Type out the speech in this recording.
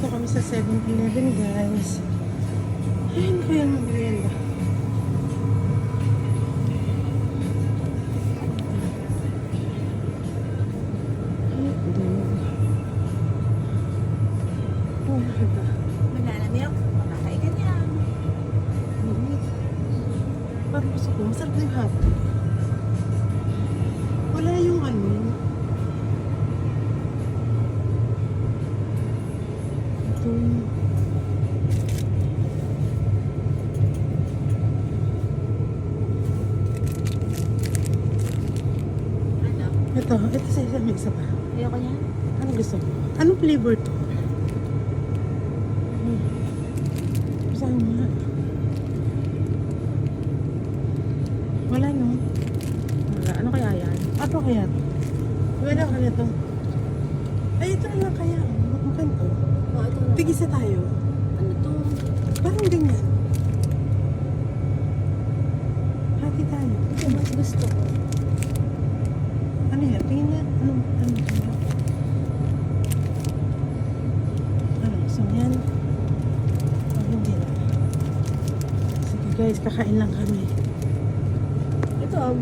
Nandito kami sa 7-Eleven, guys. Ay, ano kaya ang merienda? Oh, ito. Banana milk, makakain ka niya. Parang gusto ko, masarap na yung hotdog. Wala yung ano. Ito. Ano? Ito sa isa, may isa pa. Ayoko niya. Ano gusto mo? Anong flavor to? Saan nga? Wala, no? Wala. Ano kaya yan? Ano kaya to? Wala ka na to. Ay, ito na lang kaya. Mukhang to. Oh, ito na. Tigisa tayo. Ano to? Parang ganyan. Hati tayo. Ito mas gusto ko. Ano yan? Tingin nga. Ano? Ano? Gusto mo yan? O hindi na. Sige guys, kakain lang kami.